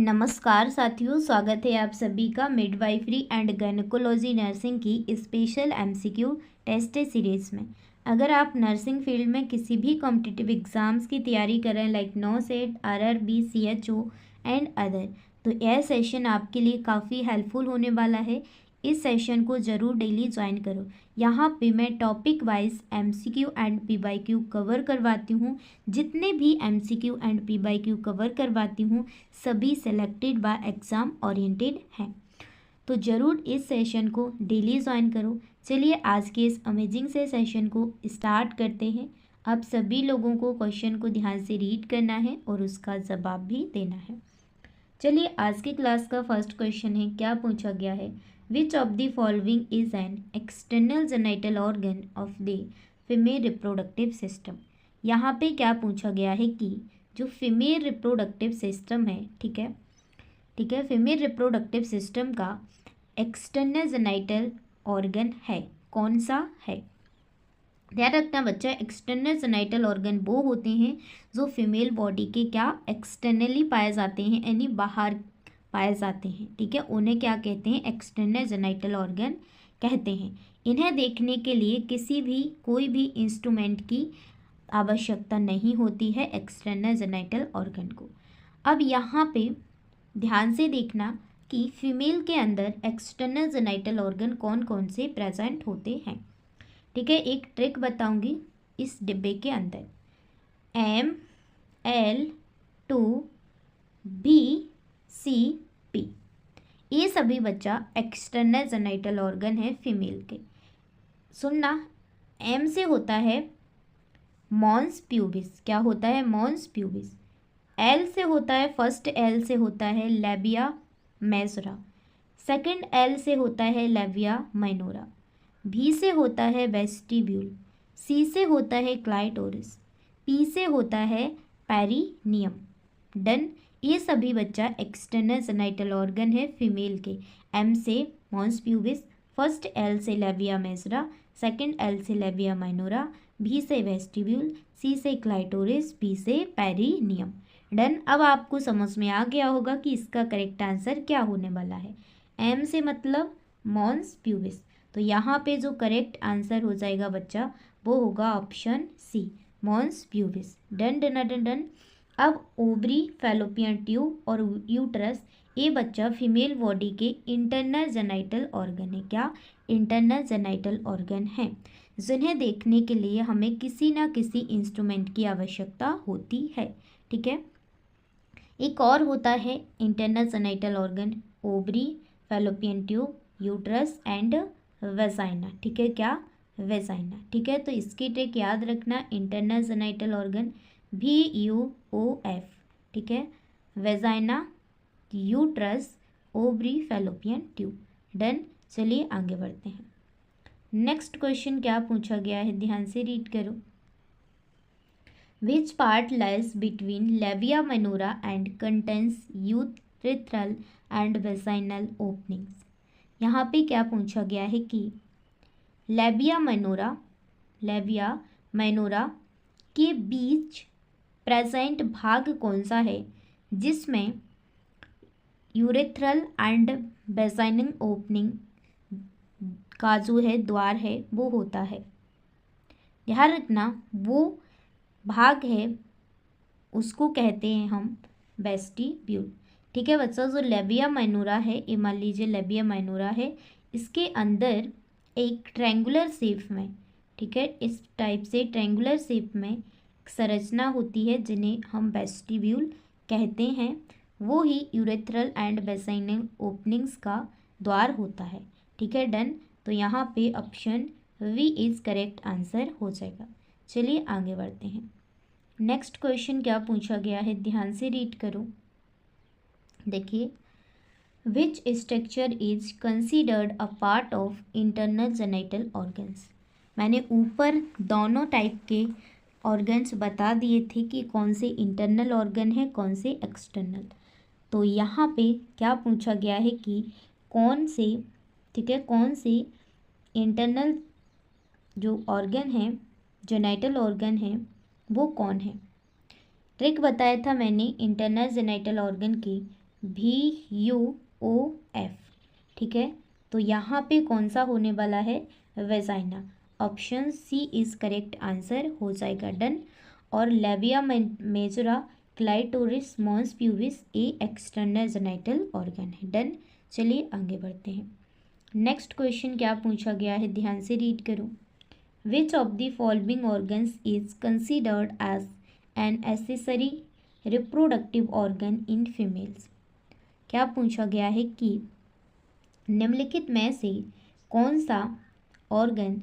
नमस्कार साथियों, स्वागत है आप सभी का मिडवाइफरी एंड गायनेकोलॉजी नर्सिंग की स्पेशल एमसीक्यू टेस्ट सीरीज़ में। अगर आप नर्सिंग फील्ड में किसी भी कॉम्पिटिटिव एग्ज़ाम्स की तैयारी कर रहे हैं like NORCET, RRB, CHO and other, तो यह सेशन आपके लिए काफ़ी हेल्पफुल होने वाला है। इस सेशन को ज़रूर डेली ज्वाइन करो। यहाँ पे मैं topic wise MCQ and PYQ cover करवाती हूँ। जितने भी एमसीक्यू एंड पीवाईक्यू कवर करवाती हूँ सभी सेलेक्टेड बाय एग्ज़ाम ओरिएंटेड हैं, तो ज़रूर इस सेशन को डेली ज्वाइन करो। चलिए आज के इस अमेजिंग से सेशन को स्टार्ट करते हैं। आप सभी लोगों को क्वेश्चन को ध्यान से रीड करना है और उसका जवाब भी देना है। चलिए आज की क्लास का फर्स्ट क्वेश्चन है, क्या पूछा गया है, विच of the following is an external genital organ of the female reproductive system. यहाँ पे क्या पूछा गया है कि जो फीमेल रिप्रोडक्टिव सिस्टम है, ठीक है, फीमेल रिप्रोडक्टिव सिस्टम का एक्सटर्नल जेनिटल ऑर्गन है, कौन सा है। ध्यान रखना बच्चा, एक्सटर्नल जेनिटल ऑर्गन वो होते हैं जो फीमेल बॉडी के क्या एक्सटर्नली पाए जाते हैं, यानी बाहर पाए जाते हैं, ठीक है, उन्हें क्या कहते हैं, एक्सटर्नल जेनिटल ऑर्गन कहते हैं। इन्हें देखने के लिए कोई भी इंस्ट्रूमेंट की आवश्यकता नहीं होती है एक्सटर्नल जेनिटल ऑर्गन को। अब यहाँ पे ध्यान से देखना कि फीमेल के अंदर एक्सटर्नल जेनिटल ऑर्गन कौन कौन से प्रेजेंट होते हैं, ठीक है। एक ट्रिक बताऊंगी इस डिब्बे के अंदर, ML2BCP, ये सभी बच्चा एक्सटर्नल जेनिटल ऑर्गन है फीमेल के। सुनना, M से होता है मॉन्स प्यूबिस, क्या होता है, मॉन्स प्यूबिस। L से होता है, फर्स्ट L से होता है लेबिया मेजोरा, सेकंड L से होता है लेबिया माइनोरा, V से होता है वेस्टिब्यूल, C से होता है क्लाइटोरिस, P से होता है पेरिनियम। डन। ये सभी बच्चा एक्सटर्नल जेनिटल ऑर्गन है फीमेल के। M से मॉन्स प्यूबिस, फर्स्ट L से लेबिया मेजोरा, सेकंड L से लेबिया माइनोरा, V से वेस्टिब्यूल, C से क्लाइटोरिस, P से पेरिनियम। डन। अब आपको समझ में आ गया होगा कि इसका करेक्ट आंसर क्या होने वाला है। M से मतलब मॉन्स प्यूबिस, तो यहाँ पे जो करेक्ट आंसर हो जाएगा बच्चा वो होगा option C, mons pubis. Done done done done. अब ओवरी, फैलोपियन ट्यूब और यूट्रस, ये बच्चा फीमेल बॉडी के इंटरनल जेनिटल ऑर्गन है, क्या, इंटरनल जेनिटल ऑर्गन है, जिन्हें देखने के लिए हमें किसी ना किसी इंस्ट्रूमेंट की आवश्यकता होती है, ठीक है। एक और होता है internal genital organ, ovary, fallopian tube, uterus and vagina, ठीक है, क्या, वेजाइना, ठीक है। तो इसकी ट्रिक याद रखना, इंटरनल जेनिटल ऑर्गन VUOF, ठीक है, vagina, uterus, ovary, fallopian tube. Done. चलिए आगे बढ़ते हैं। नेक्स्ट क्वेश्चन क्या पूछा गया है, ध्यान से रीड करो। Which part lies between labia minora and contains urethral and vaginal openings. यहाँ पे क्या पूछा गया है कि लेबिया माइनोरा के बीच प्रेजेंट भाग कौन सा है जिसमें यूरेथ्रल एंड वेजाइनल ओपनिंग का जो है द्वार है वो होता है। ध्यान रखना, वो भाग है उसको कहते हैं हम वेस्टिब्यूल, ठीक है बच्चा। जो लेबिया माइनोरा है, ये मान लीजिए लेबिया माइनोरा है, इसके अंदर एक ट्रायंगुलर शेप में, ठीक है, इस टाइप से ट्रायंगुलर शेप में संरचना होती है जिन्हें हम वेस्टिब्यूल कहते हैं, वो ही यूरेथ्रल एंड वेजाइनल ओपनिंग्स का द्वार होता है, ठीक है। डन। तो यहाँ पे option B is correct answer हो जाएगा। चलिए आगे बढ़ते हैं। नेक्स्ट क्वेश्चन क्या पूछा गया है, ध्यान से रीड करो। देखिए, which structure is considered a part of internal genital organs. मैंने ऊपर दोनों टाइप के ऑर्गन्स बता दिए थे कि कौन से इंटरनल ऑर्गन है, कौन से एक्सटर्नल। तो यहाँ पे क्या पूछा गया है कि कौन से, ठीक है, कौन से इंटरनल जो ऑर्गन है, जेनिटल ऑर्गन है, वो कौन है। ट्रिक बताया था मैंने इंटरनल जेनिटल ऑर्गन की, VUOF, ठीक है। तो यहाँ पे कौन सा होने वाला है, vagina. Option C is correct answer हो जाएगा, डन। और labia majora clitoris mons pubis a external genital organ है, डन। चलिए आगे बढ़ते हैं। नेक्स्ट क्वेश्चन क्या पूछा गया है, ध्यान से रीड करो। Which of the following organs is considered as an accessory reproductive organ in females. क्या पूछा गया है कि निम्नलिखित में से कौन सा ऑर्गन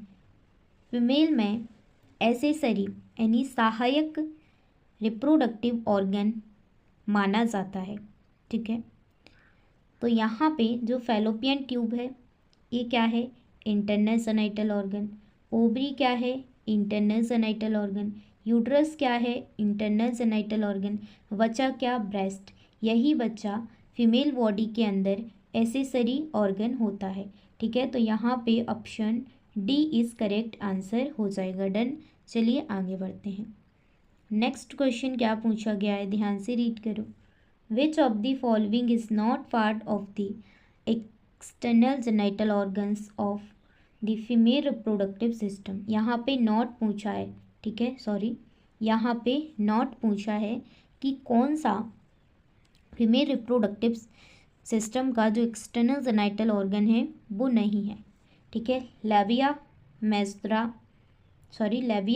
फीमेल में एसेसरी यानी सहायक रिप्रोडक्टिव ऑर्गन माना जाता है, ठीक है। तो यहाँ पे जो फैलोपियन ट्यूब है ये क्या है, इंटरनल जेनिटल ऑर्गन। ओवरी क्या है, इंटरनल जेनिटल ऑर्गन। यूट्रस क्या है, इंटरनल जेनिटल ऑर्गन। बच्चा क्या, ब्रेस्ट। यही बच्चा फीमेल बॉडी के अंदर एसेसरी ऑर्गन होता है, ठीक है। तो यहाँ पे option D is correct answer हो जाएगा, डन। चलिए आगे बढ़ते हैं। नेक्स्ट क्वेश्चन क्या पूछा गया है, ध्यान से रीड करो। Which of the following is not part of the external genital organs of the female reproductive system. यहाँ पे नॉट पूछा है, ठीक है, सॉरी, यहाँ पे नॉट पूछा है कि कौन सा फीमेल रिप्रोडक्टिव सिस्टम का जो एक्सटर्नल जेनिटल ऑर्गन है वो नहीं है, ठीक है। लेविया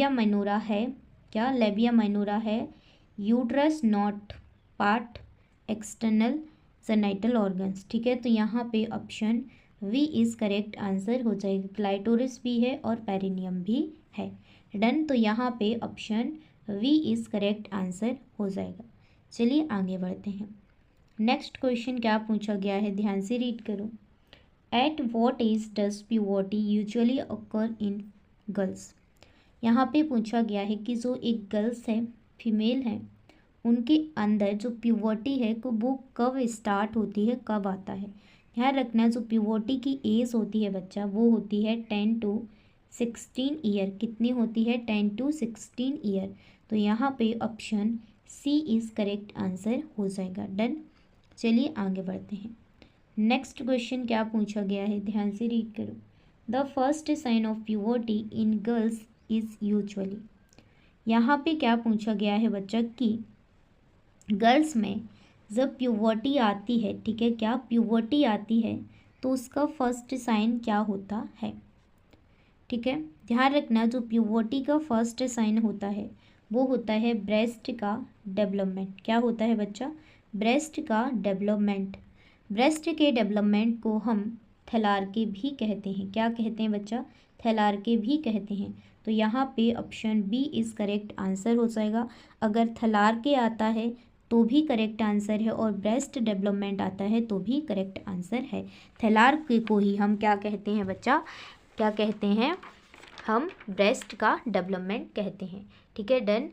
माइनोरा है, क्या, लेविया माइनोरा है। Uterus not part external genital organs, ठीक है। तो यहाँ पे option B is correct answer हो जाएगा। क्लाइटोरिस भी है और पेरिनियम भी है, डन। तो यहाँ पे option B is correct answer हो जाएगा। चलिए आगे बढ़ते हैं। नेक्स्ट क्वेश्चन क्या पूछा गया है, ध्यान से रीड करो। At what age does puberty usually occur in girls. यहाँ पे पूछा गया है कि जो एक गर्ल्स है, फीमेल है, उनके अंदर जो प्यूबर्टी है को वो कब स्टार्ट होती है, कब आता है। ध्यान रखना, जो प्यूबर्टी की एज होती है बच्चा वो होती है 10 to 16 ईयर। कितनी होती है, 10 to 16 ईयर। तो यहाँ पे option C is correct answer हो जाएगा, डन। चलिए आगे बढ़ते हैं। नेक्स्ट क्वेश्चन क्या पूछा गया है, ध्यान से रीड करो। The first sign of puberty in girls is usually. यहाँ पे क्या पूछा गया है बच्चा कि गर्ल्स में जब प्यूबर्टी आती है, ठीक है, क्या प्यूबर्टी आती है तो उसका फर्स्ट साइन क्या होता है, ठीक है। ध्यान रखना, जो प्यूबर्टी का फर्स्ट साइन होता है वो होता है ब्रेस्ट का डेवलपमेंट। क्या होता है बच्चा, ब्रेस्ट का डेवलपमेंट। ब्रेस्ट के डेवलपमेंट को हम थैलार्के भी कहते हैं। क्या कहते हैं बच्चा, थैलार्के भी कहते हैं। तो यहाँ पे option B is correct answer हो जाएगा। अगर थैलार्के आता है तो भी करेक्ट आंसर है और ब्रेस्ट डेवलपमेंट आता है तो भी करेक्ट आंसर है। थैलार्के को ही हम क्या कहते हैं बच्चा, क्या कहते हैं, हम ब्रेस्ट का डेवलपमेंट कहते हैं, ठीक है, डन।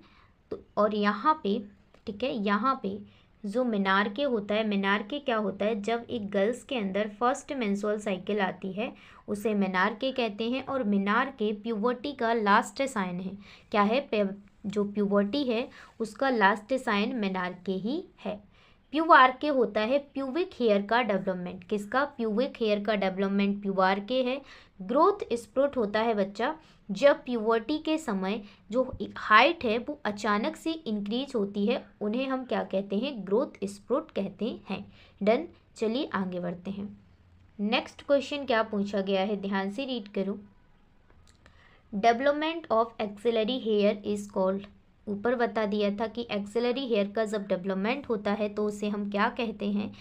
तो और यहाँ पे, ठीक है, यहाँ पे जो मेनार्के होता है, मेनार्के क्या होता है, जब एक गर्ल्स के अंदर फर्स्ट मेंस्ट्रुअल साइकिल आती है उसे मेनार्के कहते हैं। और मेनार्के प्यूबर्टी का लास्ट साइन है। क्या है, जो प्यूबर्टी है उसका लास्ट साइन मेनार्के ही है। प्यूबार्के होता है प्यूबिक हेयर का डेवलपमेंट। किसका, प्यूबिक हेयर का डेवलपमेंट प्यूबार्के है। ग्रोथ स्प्रोट होता है बच्चा जब प्यूबर्टी के समय जो हाइट है वो अचानक से इंक्रीज होती है, उन्हें हम क्या कहते हैं, ग्रोथ स्प्रोट कहते हैं, डन। चलिए आगे बढ़ते हैं। नेक्स्ट क्वेश्चन क्या पूछा गया है, ध्यान से रीड करो। Development of axillary here is called. ऊपर बता दिया था कि एक्सिलरी हेयर का जब डेवलपमेंट होता है तो उसे हम क्या कहते हैं,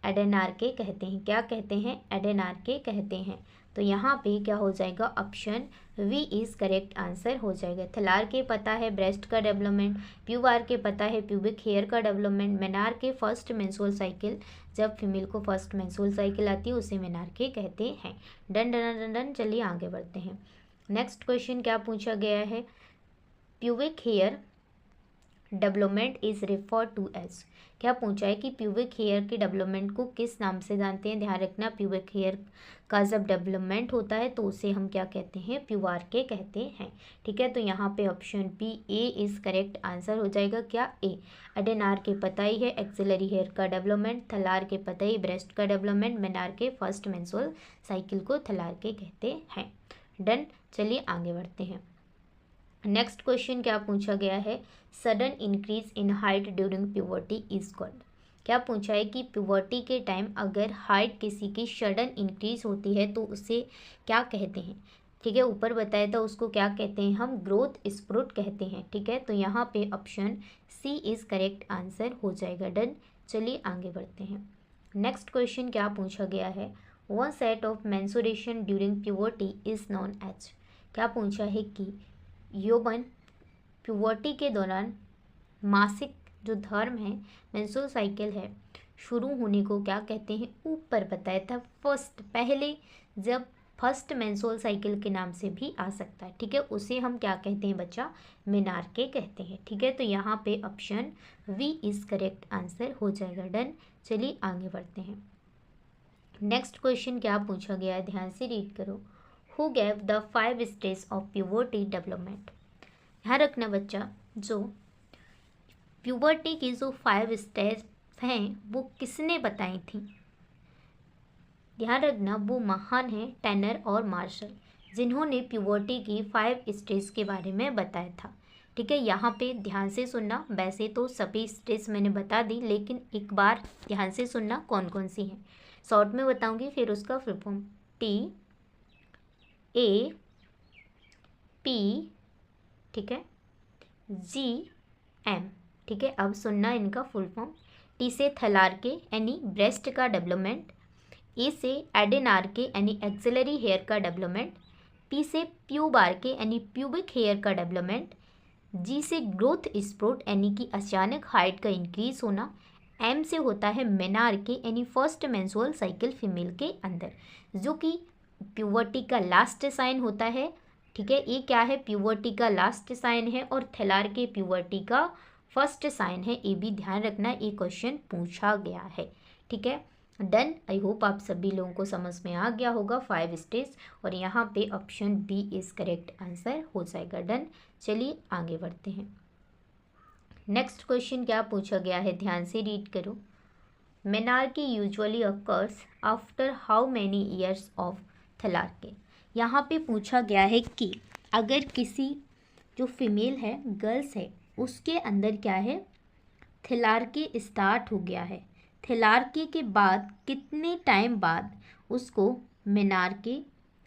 एडेनार्के कहते हैं। क्या कहते हैं, एडेनार्के कहते हैं। तो यहाँ पे क्या हो जाएगा, option B is correct answer हो जाएगा। थैलार्के पता है ब्रेस्ट का डेवलपमेंट, प्यूबार्के पता है प्यूबिक हेयर का डेवलपमेंट, मेनार्के फर्स्ट मेंस्ट्रुअल साइकिल, जब फीमेल को फर्स्ट मेंस्ट्रुअल साइकिल आती है उसे मेनार्के कहते हैं, डन डन डन डन। चलिए आगे बढ़ते हैं। नेक्स्ट क्वेश्चन क्या पूछा गया है, pubic hair development is refer to as. क्या पूछा है कि प्यूबिक हेयर के डेवलपमेंट को किस नाम से जानते हैं। ध्यान रखना, प्यूबिक हेयर का जब डेवलपमेंट होता है तो उसे हम क्या कहते हैं, प्यूबार्के कहते हैं। ठीक है, तो यहाँ पे option B A is correct answer हो जाएगा। क्या ए। एडेनार के पताई है एक्सिलरी हेयर का डेवलपमेंट, थलार के पताई ब्रेस्ट का development, menarche first menstrual cycle को थलार के कहते हैं। डन, चलिए आगे बढ़ते हैं। नेक्स्ट क्वेश्चन क्या पूछा गया है, sudden increase in height during puberty is called. क्या पूछा है कि प्यूबर्टी के टाइम अगर हाइट किसी की सडन इंक्रीज होती है तो उसे क्या कहते हैं। ठीक है, ऊपर बताया था उसको क्या कहते हैं हम, ग्रोथ स्प्रुट कहते हैं। ठीक है, तो यहाँ पे option C is correct answer हो जाएगा। डन, चलिए आगे बढ़ते हैं। नेक्स्ट क्वेश्चन क्या पूछा गया है, onset of menstruation during puberty is known as. क्या पूछा है कि यौवन प्यूबर्टी के दौरान मासिक जो धर्म है, मेंस्ट्रुअल साइकिल है, शुरू होने को क्या कहते हैं। ऊपर बताया था फर्स्ट, पहले जब फर्स्ट मेंस्ट्रुअल साइकिल के नाम से भी आ सकता है। ठीक है, उसे हम क्या कहते हैं बच्चा, मेनार्के कहते हैं। ठीक है, तो यहाँ पे option B is correct answer हो जाएगा। डन, चलिए आगे बढ़ते हैं। नेक्स्ट क्वेश्चन क्या पूछा गया है, ध्यान से रीड करो। Who gave the 5 stage of puberty development. ध्यान रखना बच्चा, जो प्यूबर्टी की जो 5 स्टेज हैं वो किसने बताई थी। ध्यान रखना, वो महान हैं टैनर और मार्शल, जिन्होंने प्यूबर्टी की 5 स्टेज के बारे में बताया था। ठीक है, यहाँ पे ध्यान से सुनना, वैसे तो सभी स्टेज मैंने बता दी, लेकिन एक बार ध्यान से सुनना कौन कौन सी हैं। शॉर्ट में बताऊंगी, फिर उसका full form T A P, ठीक है, जी एम। ठीक है, अब सुनना इनका फुल फॉर्म। टी से थलार के यानी ब्रेस्ट का डेवलपमेंट, ए से एडेनार के यानी एक्सिलरी हेयर का डेवलपमेंट, पी से प्यूबार के यानी प्यूबिक हेयर का डेवलपमेंट, जी से ग्रोथ स्प्रोट यानी कि अचानक हाइट का इंक्रीज होना, एम से होता है मेनार के यानी फर्स्ट मेंस्ट्रुअल साइकिल फीमेल के अंदर, जो कि प्यूबर्टी का लास्ट साइन होता है। ठीक है, ये क्या है, प्यूबर्टी का लास्ट साइन है, और थैलार के प्यूबर्टी का फर्स्ट साइन है। ये भी ध्यान रखना, ये क्वेश्चन पूछा गया है। ठीक है, डन। आई होप आप सभी लोगों को समझ में आ गया होगा 5 स्टेज, और यहाँ पे option B is correct answer हो जाएगा। डन, चलिए आगे बढ़ते हैं। नेक्स्ट क्वेश्चन क्या पूछा गया है, ध्यान से रीड करो। Menarche usually occurs after how many years of thelarche. यहाँ पे पूछा गया है कि अगर किसी जो फीमेल है, गर्ल्स है, उसके अंदर क्या है, थलार्के स्टार्ट हो गया है, थलार्के के बाद कितने टाइम बाद उसको मेनार्के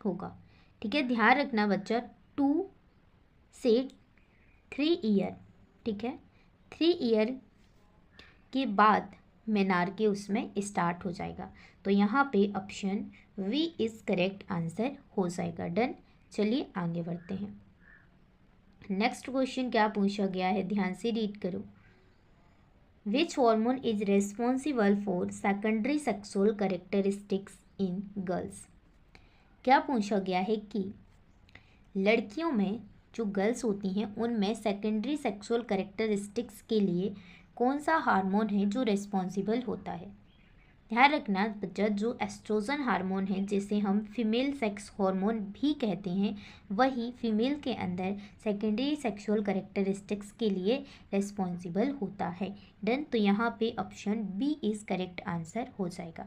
होगा। ठीक है, ध्यान रखना बच्चा, 2 से 3 ईयर। ठीक है, 3 ईयर के बाद मेनार्के उसमें स्टार्ट हो जाएगा। तो यहाँ पे option B is correct answer हो जाएगा। डन, चलिए आगे बढ़ते हैं। नेक्स्ट क्वेश्चन क्या पूछा गया है, ध्यान से रीड करो। Which hormone is responsible for secondary sexual characteristics in girls. क्या पूछा गया है कि लड़कियों में जो गर्ल्स होती हैं उनमें सेकेंडरी सेक्सुअल कैरेक्टरिस्टिक्स के लिए कौन सा हार्मोन है जो रेस्पॉन्सिबल होता है। ध्यान रखना बच्चा, जो एस्ट्रोजन हार्मोन है, जिसे हम फीमेल सेक्स हार्मोन भी कहते हैं, वही फीमेल के अंदर सेकेंडरी सेक्सुअल कैरेक्टरिस्टिक्स के लिए रेस्पॉन्सिबल होता है। डन, तो यहाँ पे option B is correct answer हो जाएगा।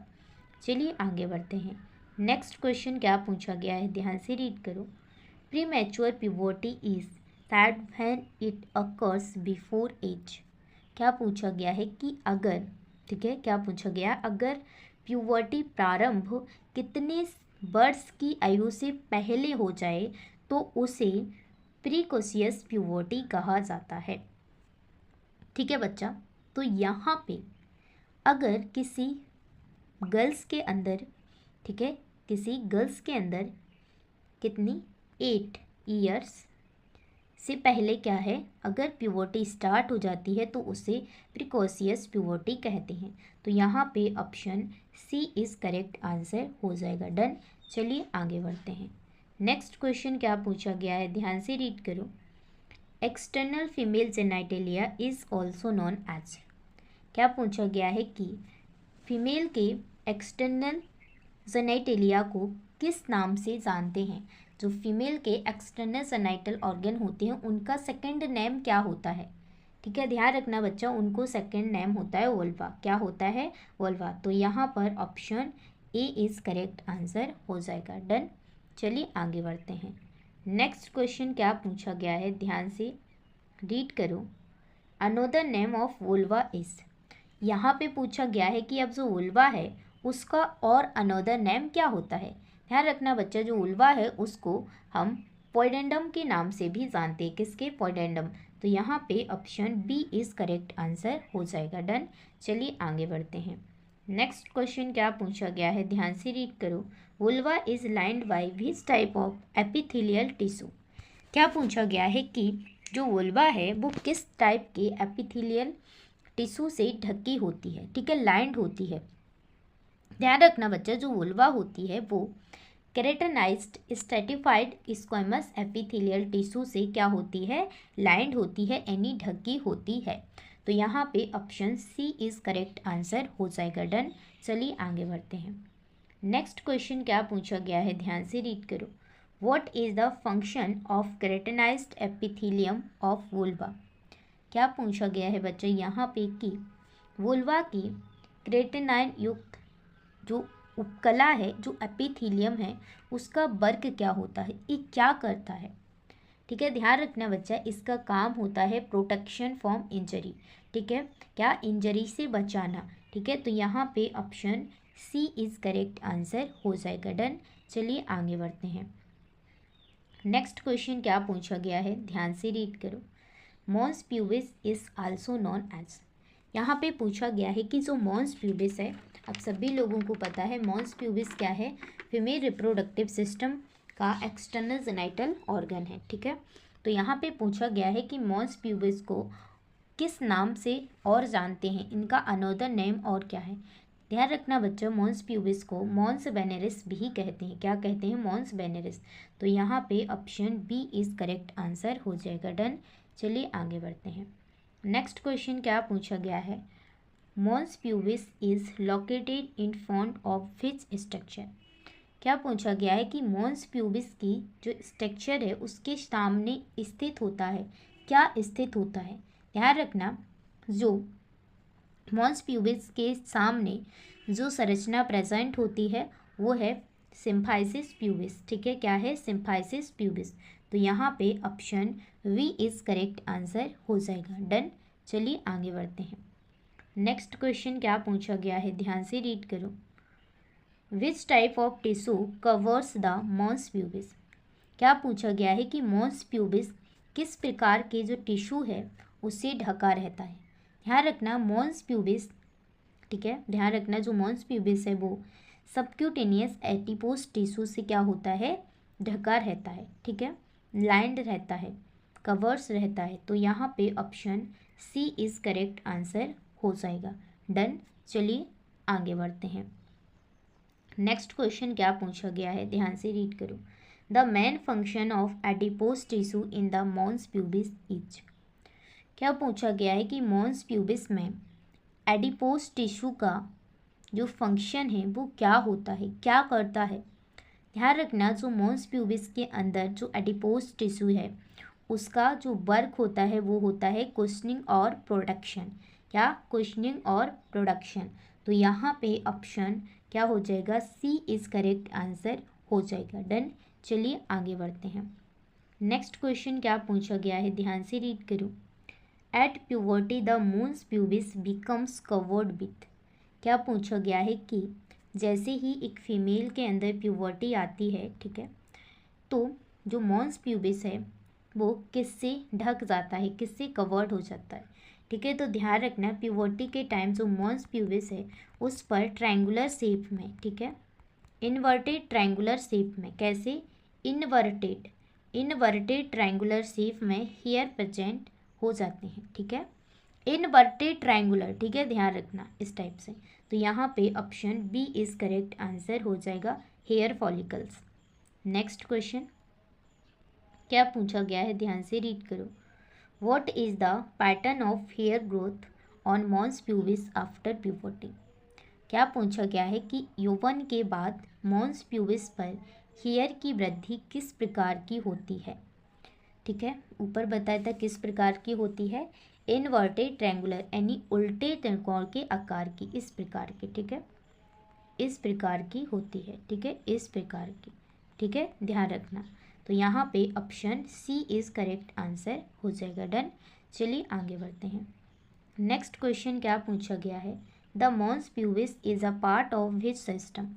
चलिए आगे बढ़ते हैं। नेक्स्ट क्वेश्चन क्या पूछा गया है, ध्यान से रीड करो। Premature puberty is that when it occurs before age. क्या पूछा गया है कि अगर, ठीक है, क्या पूछा गया, अगर प्यूबर्टी प्रारंभ कितने वर्ष की आयु से पहले हो जाए तो उसे प्रीकोशियस प्यूबर्टी कहा जाता है। ठीक है बच्चा, तो यहाँ पे अगर किसी गर्ल्स के अंदर, ठीक है, किसी गर्ल्स के अंदर कितनी 8 ईयर्स से पहले क्या है, अगर प्यूबर्टी स्टार्ट हो जाती है तो उसे प्रिकॉशियस प्यूबर्टी कहते हैं। तो यहाँ पे option C is correct answer हो जाएगा। डन, चलिए आगे बढ़ते हैं। नेक्स्ट क्वेश्चन क्या पूछा गया है, ध्यान से रीड करो। External female genitalia is also known as. क्या पूछा गया है कि फीमेल के एक्सटर्नल जेनाइटेलिया को किस नाम से जानते हैं। जो फीमेल के एक्सटर्नल जेनाइटल ऑर्गन होते हैं उनका सेकंड नेम क्या होता है। ठीक है, ध्यान रखना बच्चा, उनको सेकंड नेम होता है वोल्वा। क्या होता है? वोल्वा। तो यहाँ पर option A is correct answer हो जाएगा। डन। चलिए आगे बढ़ते हैं। नेक्स्ट क्वेश्चन क्या पूछा गया है, ध्यान से रीड करो। Another name of vulva is. यहाँ पे पूछा गया है कि अब जो वोल्वा है उसका और अनोदर नेम क्या होता है। ध्यान रखना बच्चा, जो वोल्वा है उसको हम पोइडेंडम के नाम से भी जानते हैं। किसके? पोइडेंडम। तो यहाँ पे option B is correct answer हो जाएगा। डन। चलिए आगे बढ़ते हैं। नेक्स्ट क्वेश्चन क्या पूछा गया है, ध्यान से रीड करो। Vulva is lined by which type of epithelial tissue. क्या पूछा गया है कि जो वुल्वा है वो किस टाइप के एपिथेलियल टिश्यू से ढकी होती है। ठीक है, लाइंड होती है। ध्यान रखना बच्चा, जो वुल्वा होती है वो keratinised stratified squamous epithelial tissue से क्या होती है? लाइंड होती है, यानी ढकी होती है। तो यहाँ पे option C is correct answer हो जाएगा। डन। चलिए आगे बढ़ते हैं। नेक्स्ट क्वेश्चन क्या पूछा गया है, ध्यान से रीड करो। What is the function of keratinised epithelium of vulva. क्या पूछा गया है बच्चे यहाँ पे कि वुल्वा की केराटिनाइन युक्त जो उपकला है, जो एपिथेलियम है, उसका वर्क क्या होता है, ये क्या करता है। ठीक है, ध्यान रखना बच्चा, इसका काम होता है प्रोटेक्शन फ्रॉम इंजरी। ठीक है, क्या? इंजरी से बचाना। ठीक है, तो यहाँ पे option C is correct answer हो जाएगा। डन। चलिए आगे बढ़ते हैं। नेक्स्ट क्वेश्चन क्या पूछा गया है, ध्यान से रीड करो। Mons pubis is also known as. यहाँ पे पूछा गया है कि जो मॉन्स प्यूबिस है, अब सभी लोगों को पता है मॉन्स प्यूबिस क्या है, फीमेल रिप्रोडक्टिव सिस्टम का एक्सटर्नल जेनाइटल ऑर्गन है। ठीक है, तो यहाँ पे पूछा गया है कि मॉन्स प्यूबिस को किस नाम से और जानते हैं, इनका अनोदर नेम और क्या है। ध्यान रखना बच्चों, मॉन्स प्यूबिस को मॉन्स वेनेरिस भी कहते हैं। क्या कहते हैं? Mons veneris. तो यहाँ पे option B is correct answer हो जाएगा। डन। चलिए आगे बढ़ते हैं। नेक्स्ट क्वेश्चन क्या पूछा गया है, mons pubis is located in front of which structure. क्या पूछा गया है कि मॉन्स प्यूबिस की जो स्ट्रक्चर है उसके सामने स्थित होता है, क्या स्थित होता है। ध्यान रखना, जो मॉन्स प्यूबिस के सामने जो संरचना प्रेजेंट होती है वो है सिम्फाइसिस प्यूबिस। ठीक है, क्या है? Symphysis pubis. तो यहाँ पे option B is correct answer हो जाएगा। डन। चलिए आगे बढ़ते हैं। नेक्स्ट क्वेश्चन क्या पूछा गया है, ध्यान से रीड करो। Which type of tissue covers the mons pubis. क्या पूछा गया है कि मॉन्स प्यूबिस किस प्रकार के जो टिश्यू है उससे ढका रहता है। ध्यान रखना, मॉन्स प्यूबिस, ठीक है, ध्यान रखना, जो मॉन्स प्यूबिस है वो सबक्यूटेनियस एडिपोज टिश्यू से क्या होता है? ढका रहता है। ठीक है, लाइंड रहता है, कवर्स रहता है। तो यहाँ पे option C is correct answer हो जाएगा। डन। चलिए आगे बढ़ते हैं। नेक्स्ट क्वेश्चन क्या पूछा गया है, ध्यान से रीड करो। The main function of adipose tissue in the mons pubis is. क्या पूछा गया है कि मॉन्स प्यूबिस में एडिपोज टिश्यू का जो फंक्शन है वो क्या होता है, क्या करता है। ध्यान रखना, जो मॉन्स प्यूबिस के अंदर जो एडिपोज टिश्यू है उसका जो वर्क होता है वो होता है कुशनिंग और प्रोडक्शन। क्या? कुशनिंग और प्रोडक्शन। तो यहाँ पे ऑप्शन क्या हो जाएगा? सी इज करेक्ट आंसर हो जाएगा। डन। चलिए आगे बढ़ते हैं। नेक्स्ट क्वेश्चन क्या पूछा गया है, ध्यान से रीड करो। At puberty the mons pubis becomes covered with. क्या पूछा गया है कि जैसे ही एक फीमेल के अंदर प्यूबर्टी आती है, ठीक है, तो जो मॉन्स प्यूबिस है वो किससे ढक जाता है, किससे कवर्ड हो जाता है। ठीक है, तो ध्यान रखना, प्यूबर्टी के टाइम जो मॉन्स प्यूबिस है उस पर ट्रायंगुलर शेप में, ठीक है, इन्वर्टेड ट्रायंगुलर शेप में, कैसे? इन्वर्टेड ट्रायंगुलर शेप में हेयर प्रेजेंट हो जाते हैं। ठीक है, इन्वर्टेड ट्रायंगुलर, ठीक है, ध्यान रखना इस टाइप से। तो यहाँ पे option B is correct answer हो जाएगा, हेयर फॉलिकल्स। नेक्स्ट क्वेश्चन क्या पूछा गया है, ध्यान से रीड करो। What is the pattern of hair growth on mons pubis after puberty. क्या पूछा गया है कि यौवन के बाद मॉन्स प्यूबिस पर हेयर की वृद्धि किस प्रकार की होती है। ठीक है, ऊपर बताया था किस प्रकार की होती है, इनवर्टेड ट्रायंगुलर यानी उल्टे त्रिकोण के आकार की, इस प्रकार की। ठीक है, इस प्रकार की होती है। ठीक है, इस प्रकार की। ठीक है, ध्यान रखना। तो यहाँ पे option C is correct answer हो जाएगा। डन। चलिए आगे बढ़ते हैं। नेक्स्ट क्वेश्चन क्या पूछा गया है, the mons pubis is a part of which system.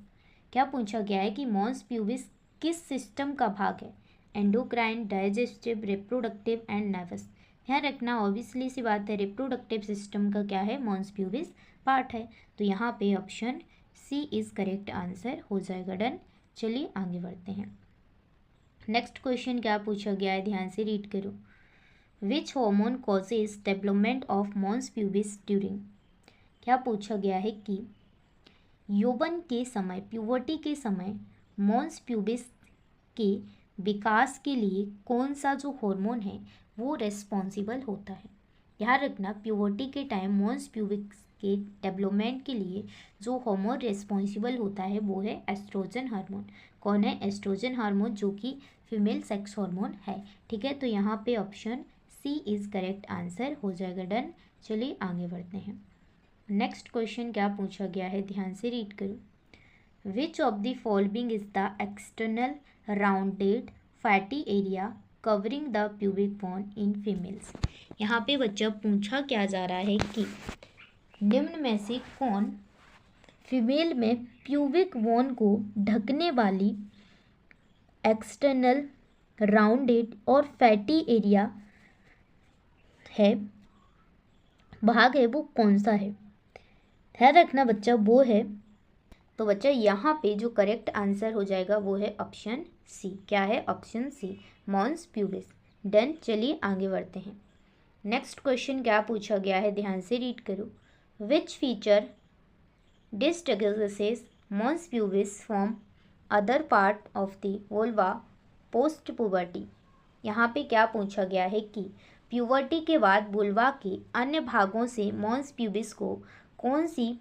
क्या पूछा गया है कि मॉन्स प्यूबिस किस सिस्टम का भाग है, endocrine, digestive, reproductive and nervous. ध्यान रखना, ऑब्वियसली सी बात है, रिप्रोडक्टिव सिस्टम का क्या है, मॉन्स प्यूबिस पार्ट है। तो यहाँ पे option C is correct answer हो जाएगा। डन। चलिए आगे बढ़ते हैं। नेक्स्ट क्वेश्चन क्या पूछा गया है, ध्यान से रीड करो। Which hormone causes development of mons pubis during. क्या पूछा गया है कि यौवन के समय, प्यूबर्टी के समय मॉन्स प्यूबिस के विकास के लिए कौन सा जो हार्मोन है वो रेस्पॉन्सिबल होता है। ध्यान रखना, प्यूबर्टी के टाइम मॉन्स प्यूबिस के डेवलपमेंट के लिए जो हार्मोन रेस्पॉन्सिबल होता है वो है एस्ट्रोजन हार्मोन। कौन है, एस्ट्रोजन हार्मोन, जो कि फीमेल सेक्स हार्मोन है। ठीक है, तो यहाँ पे option C is correct answer हो जाएगा। डन। चलिए आगे बढ़ते हैं। नेक्स्ट क्वेश्चन क्या पूछा गया है, ध्यान से रीड करो। Which of the following is the external rounded fatty area covering the pubic bone in females. यहाँ पे बच्चा पूछा क्या जा रहा है कि निम्न में से कौन फीमेल में प्यूबिक बोन को ढकने वाली एक्सटर्नल राउंडेड और फैटी एरिया है, भाग है, वो कौन सा है। ध्यान रखना बच्चा, वो है, तो बच्चा यहाँ पे जो करेक्ट आंसर हो जाएगा वो है ऑप्शन सी। क्या है, option C, mons pubis. Done. चलिए आगे बढ़ते हैं। नेक्स्ट क्वेश्चन क्या पूछा गया है, ध्यान से रीड करो। Which feature distinguishes mons pubis from other part of the vulva post puberty. यहाँ पे क्या पूछा गया है कि प्यूबर्टी के बाद वुल्वा के अन्य भागों से मॉन्स प्यूबिस को कौन सी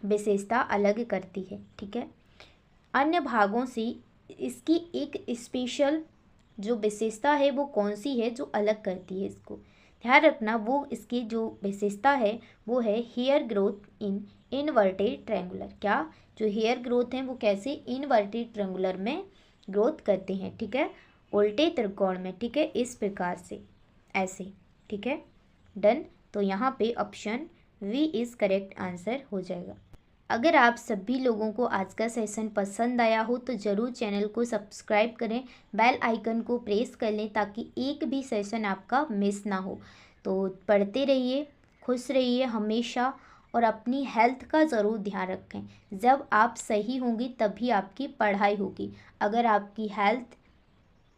विशेषता अलग करती है। ठीक है, अन्य भागों से इसकी एक स्पेशल जो विशेषता है वो कौन सी है जो अलग करती है इसको। ध्यान रखना, वो इसकी जो विशेषता है वो है hair growth in inverted triangular. क्या, जो हेयर ग्रोथ है वो कैसे, इनवर्टेड ट्रायंगुलर में ग्रोथ करते हैं। ठीक है, उल्टे त्रिकोण में। ठीक है, इस प्रकार से, ऐसे। ठीक है, डन। तो यहाँ पे option B is correct answer हो जाएगा। अगर आप सभी लोगों को आज का सेशन पसंद आया हो तो ज़रूर चैनल को सब्सक्राइब करें, बेल आइकन को प्रेस कर लें ताकि एक भी सेशन आपका मिस ना हो। तो पढ़ते रहिए, खुश रहिए हमेशा, और अपनी हेल्थ का ज़रूर ध्यान रखें। जब आप सही होंगी तभी आपकी पढ़ाई होगी। अगर आपकी हेल्थ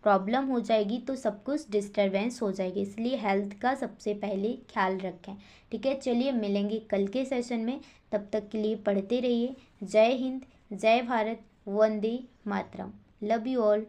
प्रॉब्लम हो जाएगी तो सब कुछ डिस्टरबेंस हो जाएगी, इसलिए हेल्थ का सबसे पहले ख्याल रखें। ठीक है, चलिए मिलेंगे कल के सेशन में, तब तक के लिए पढ़ते रहिए। जय हिंद, जय भारत, वंदे मातरम। Love you all.